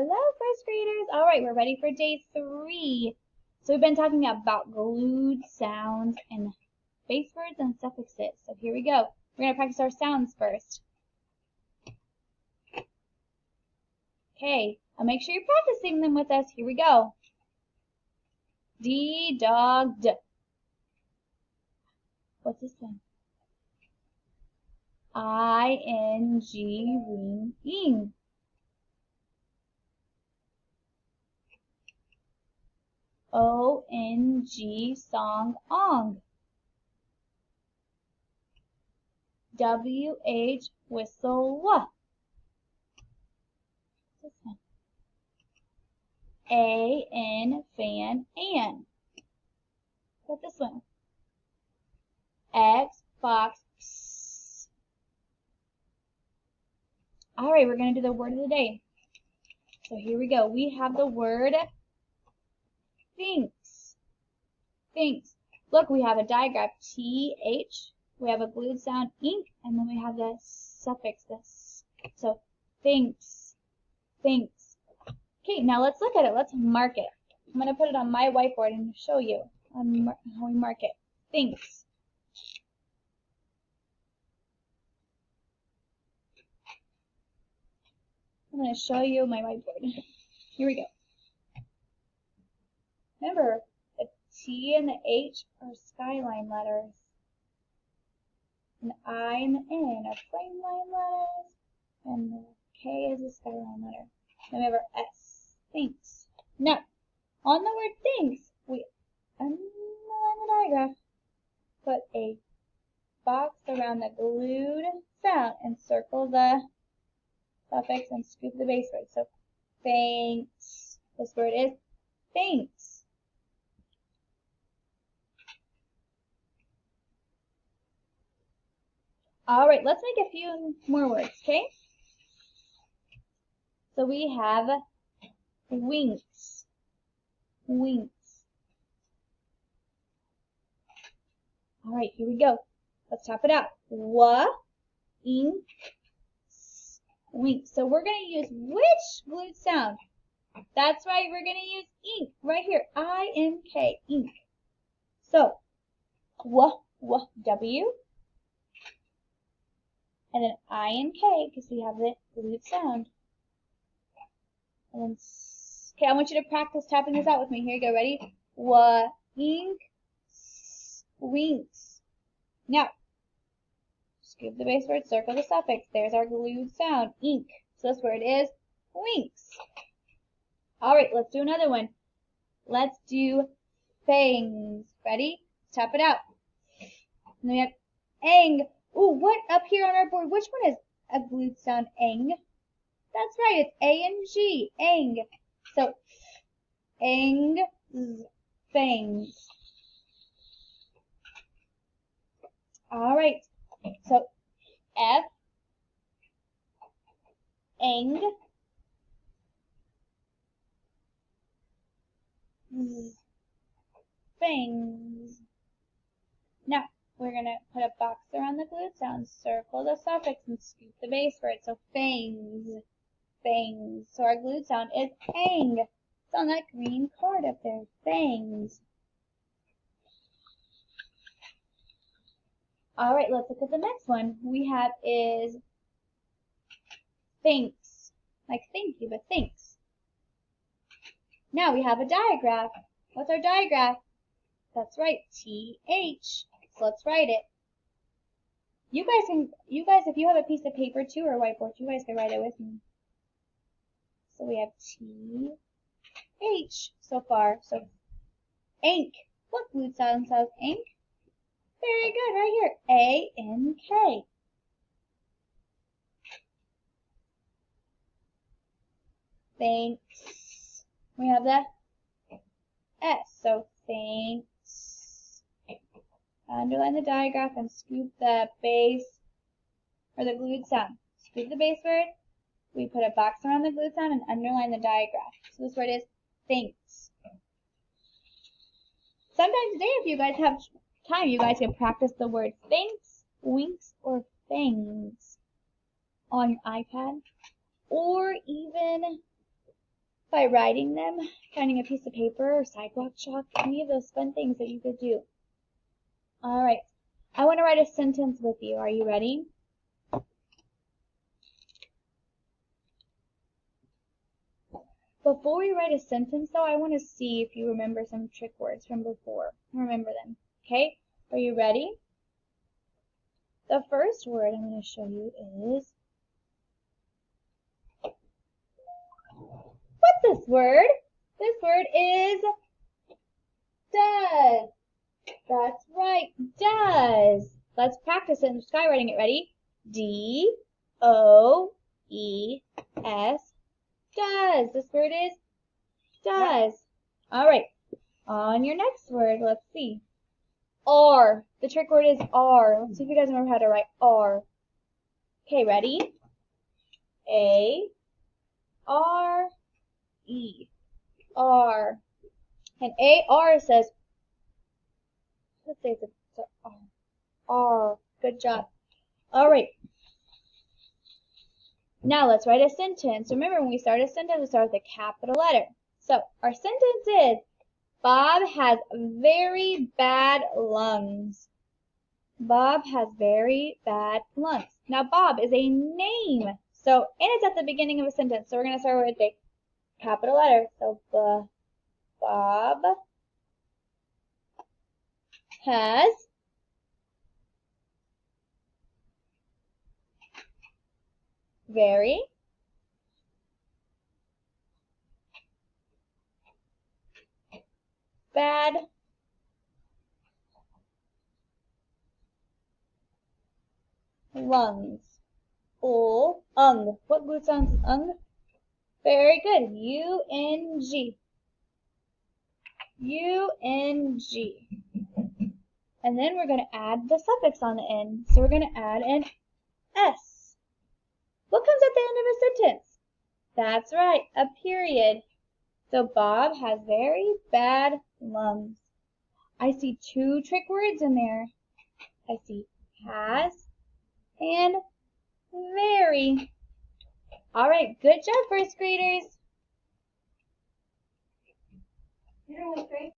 Hello, first graders. All right, we're ready for day 3. So we've been talking about glued sounds and base words and suffixes. So here we go. We're going to practice our sounds first. Okay, make sure you're practicing them with us. Here we go. D, dog, d. What's this one? I-N-G, ring, ing. O-N-G, song, ong. W-H, whistle, wha. This one. A-N, fan, an. What's this one? X, fox, pss. All right, we're going to do the word of the day. So here we go. We have the word thinks. Thinks. Look, we have a digraph, T-H. We have a glued sound, ink, and then we have the suffix, this. So, thinks. Thinks. Okay, now let's look at it. Let's mark it. I'm going to put it on my whiteboard and show you how we mark it. Thinks. I'm going to show you my whiteboard. Here we go. Remember, the T and the H are skyline letters. And the I and the N are flame line letters. And the K is a skyline letter. Then we have our S. Thinks. Now, on the word thinks, we underline the digraph, put a box around the glued sound, and circle the suffix and scoop the base word. So, thanks. This word is thanks. All right, let's make a few more words, okay? So we have winks. Winks. All right, here we go. Let's top it out. Ink, wink. So we're going to use which glued sound? That's right, we're going to use ink right here. I-N-K, ink. So, W. And then I-N-K, because we have the glued sound. And then, okay, I want you to practice tapping this out with me. Here you go, ready? Ink, winks. Now, scoop the base word, circle the suffix. There's our glued sound, ink. So this word is winks. All right, let's do another one. Let's do fangs. Ready? Tap it out. And then we have ang. Ooh, what up here on our board? Which one is a glued sound, ang? That's right, it's A-N-G, ang. So, ang, fangs. All right, so F, ang, fangs. Now, we're going to put a box around the glued sound, circle the suffix, and scoop the base word. So, fangs, fangs. So, our glued sound is ang. It's on that green card up there, fangs. All right, let's look at the next one we have is thanks. Like thank you, but thanks. Now we have a digraph. What's our digraph? That's right, T-H. So let's write it. You guys, if you have a piece of paper too or a whiteboard, you guys can write it with me. So we have T-H so far. So ink. What glued sound says ink? Very good, right here. A-N-K. Thanks. We have the S. So thanks. Underline the digraph and scoop the base or the glued sound. Scoop the base word. We put a box around the glued sound and underline the digraph. So this word is thanks. Sometime today, if you guys have time, you guys can practice the word thanks, winks, or fangs on your iPad, or even by writing them, finding a piece of paper or sidewalk chalk, any of those fun things that you could do. All right, I want to write a sentence with you. Are you ready? Before we write a sentence, though, I want to see if you remember some trick words from before. Remember them, okay? Are you ready? The first word I'm going to show you is, what's this word? This word is does. That's right, does. Let's practice it and try writing it. Ready? D-O-E-S. Does. This word is does. All right. On your next word, let's see. R. The trick word is R. Let's see if you guys remember how to write R. Okay, ready? A-R-E. R. And A-R says, let's say it's a R. R. Good job. All right. Now let's write a sentence. Remember, when we start a sentence, we start with a capital letter. So our sentence is, Bob has very bad lungs. Bob has very bad lungs. Now, Bob is a name. So, and it's at the beginning of a sentence. So we're going to start with a capital letter. So, Bob has very bad lungs. What glue sounds is ung? Very good. U-N-G. U-N-G. And then we're going to add the suffix on the end. So we're going to add an S. What comes at the end of a sentence? That's right, a period. So Bob has very bad lungs. I see two trick words in there. I see has and very. All right, good job, first graders. You're doing great.